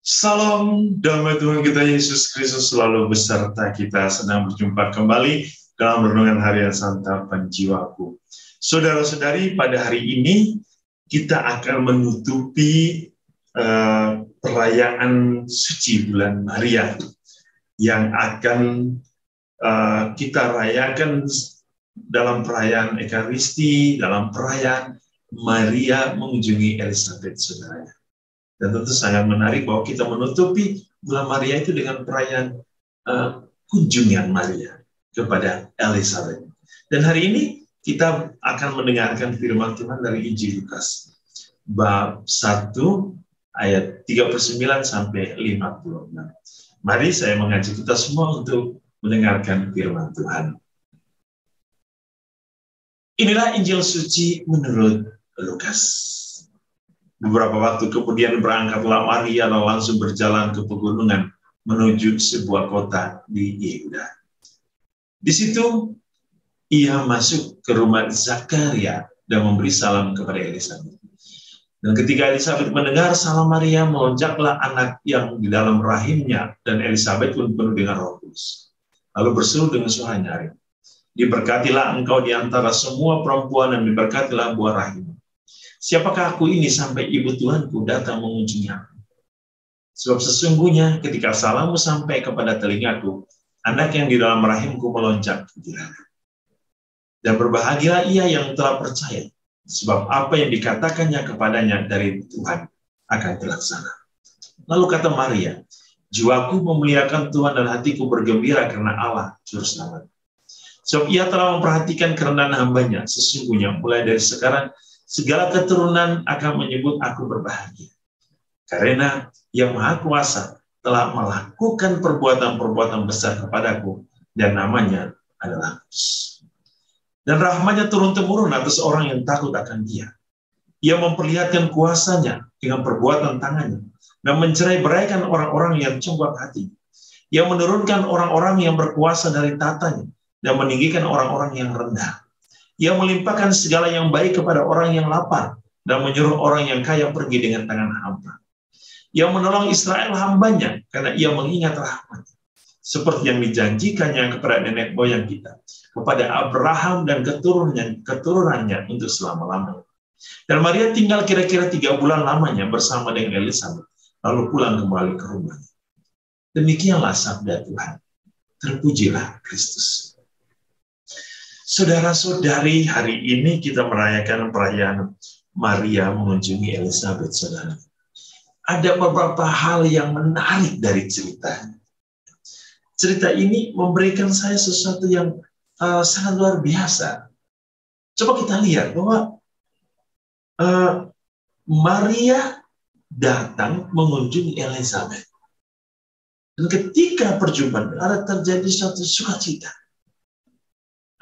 Salam damai Tuhan kita Yesus Kristus selalu beserta kita. Sedang berjumpa kembali dalam renungan harian santapan jiwaku. Saudara-saudari, pada hari ini kita akan menutupi perayaan suci bulan Maria yang akan kita rayakan dalam perayaan Ekaristi, dalam perayaan Maria mengunjungi Elizabeth, saudara. Dan tentu sangat menarik bahwa kita menutupi bulan Maria itu dengan perayaan kunjungan Maria kepada Elizabeth. Dan hari ini kita akan mendengarkan firman Tuhan dari Injil Lukas bab 1 ayat 39 sampai 56. Mari saya mengajak kita semua untuk mendengarkan firman Tuhan. Inilah Injil suci menurut Lukas. Beberapa waktu kemudian berangkatlah Maria dan langsung berjalan ke pegunungan menuju sebuah kota di Yehuda. Di situ ia masuk ke rumah Zakaria dan memberi salam kepada Elizabeth. Dan ketika Elizabeth mendengar salam Maria, melonjaklah anak yang di dalam rahimnya, dan Elizabeth pun penuh dengan Roh Kudus. Lalu berseru dengan suara nyaring, "Diberkatilah engkau di antara semua perempuan, dan diberkatilah buah rahimmu. Siapakah aku ini sampai ibu Tuhanku datang mengunjungi aku? Sebab sesungguhnya ketika salammu sampai kepada telingaku, anak yang di dalam rahimku melonjak kegirangan. Dan berbahagialah ia yang telah percaya, sebab apa yang dikatakannya kepadanya dari Tuhan akan terlaksana." Lalu kata Maria, "Jiwaku memuliakan Tuhan dan hatiku bergembira karena Allah Juru Selamat. Sebab ia telah memperhatikan kerendahan hambanya. Sesungguhnya mulai dari sekarang segala keturunan akan menyebut aku berbahagia. Karena Yang Maha Kuasa telah melakukan perbuatan-perbuatan besar kepadaku, dan namanya adalah kudus. Dan rahmatnya turun-temurun atas orang yang takut akan Dia. Ia memperlihatkan kuasanya dengan perbuatan tangannya, dan mencerai-beraikan orang-orang yang congkak hati. Ia menurunkan orang-orang yang berkuasa dari tatanya, dan meninggikan orang-orang yang rendah. Ia melimpahkan segala yang baik kepada orang yang lapar, dan menyuruh orang yang kaya pergi dengan tangan hampa. Ia menolong Israel hambanya, karena ia mengingat rahmat, seperti yang dijanjikannya kepada nenek moyang kita, kepada Abraham dan keturunannya untuk selama-lamanya." Dan Maria tinggal kira-kira 3 bulan lamanya bersama dengan Elizabeth, lalu pulang kembali ke rumahnya. Demikianlah sabda Tuhan. Terpujilah Kristus. Saudara-saudari, hari ini kita merayakan perayaan Maria mengunjungi Elizabeth, saudara. Ada beberapa hal yang menarik dari cerita. Cerita ini memberikan saya sesuatu yang sangat luar biasa. Coba kita lihat bahwa Maria datang mengunjungi Elizabeth. Dan ketika perjumpaan ada terjadi suatu sukacita.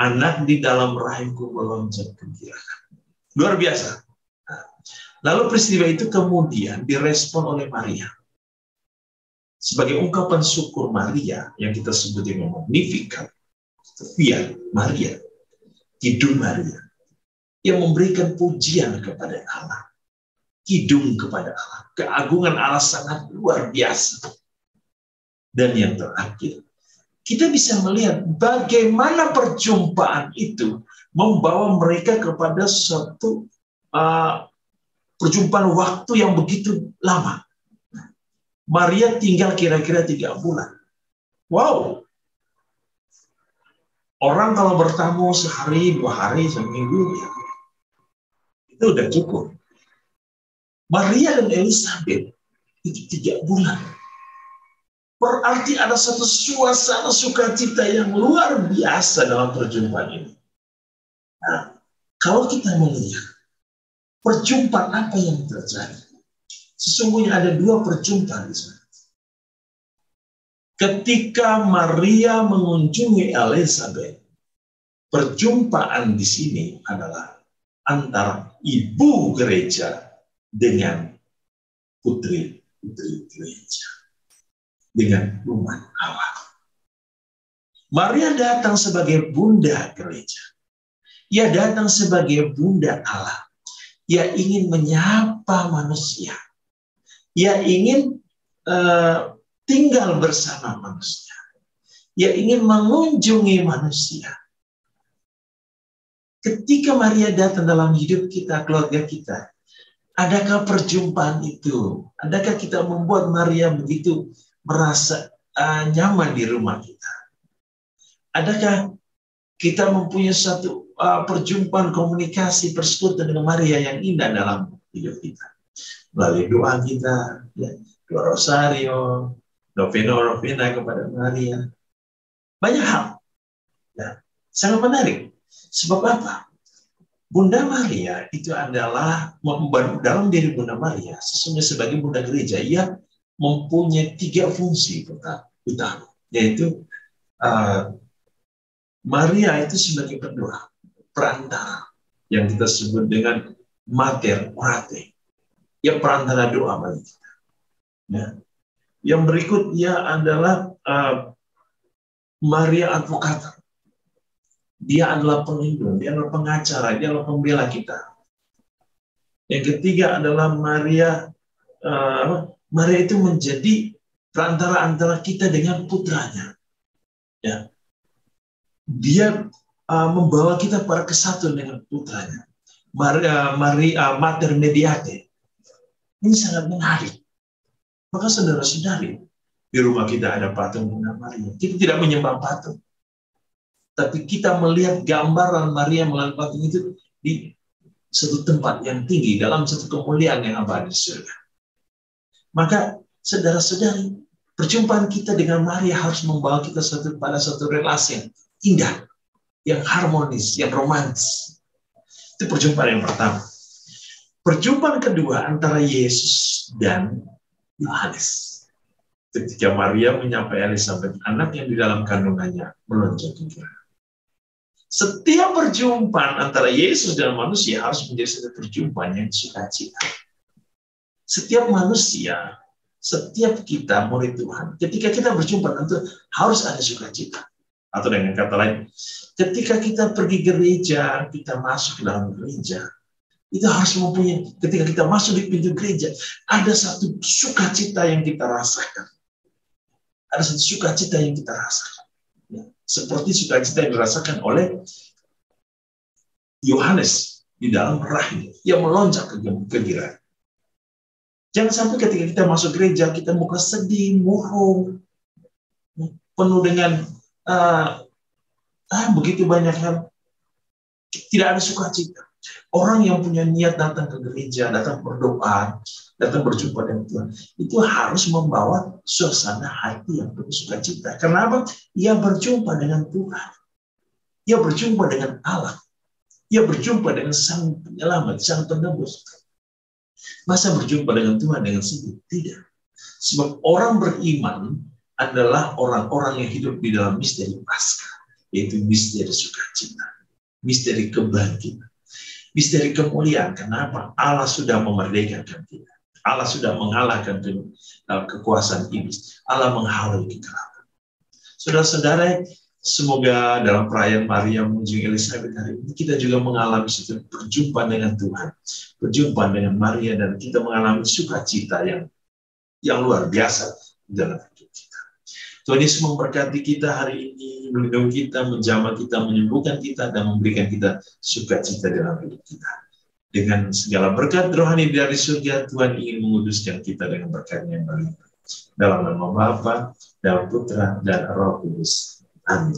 Anak di dalam rahimku melonjak kegirangan. Luar biasa. Lalu peristiwa itu kemudian direspon oleh Maria. Sebagai ungkapan syukur Maria, yang kita sebut dengan Magnificat, Via Maria, Kidung Maria, yang memberikan pujian kepada Allah. Kidung kepada Allah. Keagungan Allah sangat luar biasa. Dan yang terakhir, kita bisa melihat bagaimana perjumpaan itu membawa mereka kepada suatu perjumpaan waktu yang begitu lama. Maria tinggal kira-kira 3 bulan. Wow. Orang kalau bertamu sehari, 2 hari, seminggu, ya, itu udah cukup. Maria dan Elizabeth itu 3 bulan. Berarti ada satu suasana sukacita yang luar biasa dalam perjumpaan ini. Nah, kalau kita melihat perjumpaan apa yang terjadi, sesungguhnya ada 2 perjumpaan di sana. Ketika Maria mengunjungi Elizabeth, perjumpaan di sini adalah antara ibu gereja dengan putri-putri gereja. Dengan umat Allah. Maria datang sebagai bunda gereja. Ia datang sebagai bunda Allah. Ia ingin menyapa manusia. Ia ingin tinggal bersama manusia. Ia ingin mengunjungi manusia. Ketika Maria datang dalam hidup kita, keluarga kita, adakah perjumpaan itu? Adakah kita membuat Maria begitu merasa nyaman di rumah kita? Adakah kita mempunyai satu perjumpaan, komunikasi, persekutuan dengan Maria yang indah dalam hidup kita? Melalui doa kita, ya, doa rosario, novena kepada Maria. Banyak hal. Ya, sangat menarik. Sebab apa? Bunda Maria itu adalah, dalam diri Bunda Maria, sesungguhnya sebagai Bunda Gereja, ia mempunyai 3 fungsi utama, yaitu Maria itu sebagai pendoa, perantara, yang kita sebut dengan mater orate. Ia perantara doa bagi kita. Ya. Yang berikut ia adalah Maria advokata. Dia adalah pelindung, dia adalah pengacara, dia adalah pembela kita. Yang ketiga adalah Maria itu menjadi perantara antara kita dengan putranya. Ya. Dia membawa kita pada kesatuan dengan putranya. Maria mater mediate. Ini sangat menarik. Maka saudara-saudari, di rumah kita ada patung Bunda Maria. Kita tidak menyembah patung. Tapi kita melihat gambaran Maria melalui patung itu di satu tempat yang tinggi, dalam satu kemuliaan yang abadi di surga. Maka saudara-saudari, perjumpaan kita dengan Maria harus membawa kita pada satu relasi yang indah, yang harmonis, yang romantis. Itu perjumpaan yang pertama. Perjumpaan kedua antara Yesus dan Yohanes. Ketika Maria menyapa Elizabeth, anak yang di dalam kandungannya melonjak gembira. Setiap perjumpaan antara Yesus dan manusia harus menjadi satu perjumpaan yang sukacita. Setiap manusia, setiap kita murid Tuhan, ketika kita berjumpa tentu harus ada sukacita. Atau dengan kata lain, ketika kita pergi gereja, kita masuk ke dalam gereja, itu harus mempunyai, ketika kita masuk di pintu gereja, ada satu sukacita yang kita rasakan. Ada satu sukacita yang kita rasakan. Ya, seperti sukacita yang dirasakan oleh Yohanes di dalam rahim, yang melonjak kegembiraan. Jangan sampai ketika kita masuk gereja, kita muka sedih, murung, penuh dengan begitu banyak hal. Tidak ada sukacita. Orang yang punya niat datang ke gereja, datang berdoa, datang berjumpa dengan Tuhan, itu harus membawa suasana hati yang penuh sukacita. Kenapa? Ia berjumpa dengan Tuhan. Ia berjumpa dengan Allah. Ia berjumpa dengan Sang Penyelamat, Sang Penebus. Masa berjumpa dengan Tuhan dengan sedih? Tidak. Sebab orang beriman adalah orang-orang yang hidup di dalam misteri Paskah, yaitu misteri sukacita, misteri kebangkitan, misteri kemuliaan. Kenapa? Allah sudah memerdekakan kita. Allah sudah mengalahkan kekuasaan iblis. Allah menghalau kegelapan. Saudara-saudara, semoga dalam perayaan Maria mengunjungi Elizabeth hari ini, kita juga mengalami satu perjumpaan dengan Tuhan, perjumpaan dengan Maria, dan kita mengalami sukacita yang luar biasa dalam hidup kita. Tuhan Yesus memberkati kita hari ini, melindungi kita, menjamah kita, menyembuhkan kita, dan memberikan kita sukacita dalam hidup kita. Dengan segala berkat rohani dari surga, Tuhan ingin menguduskan kita dengan berkat-Nya yang berlimpah. Dalam nama Bapa, dan Putra, dan Roh Kudus. Amin.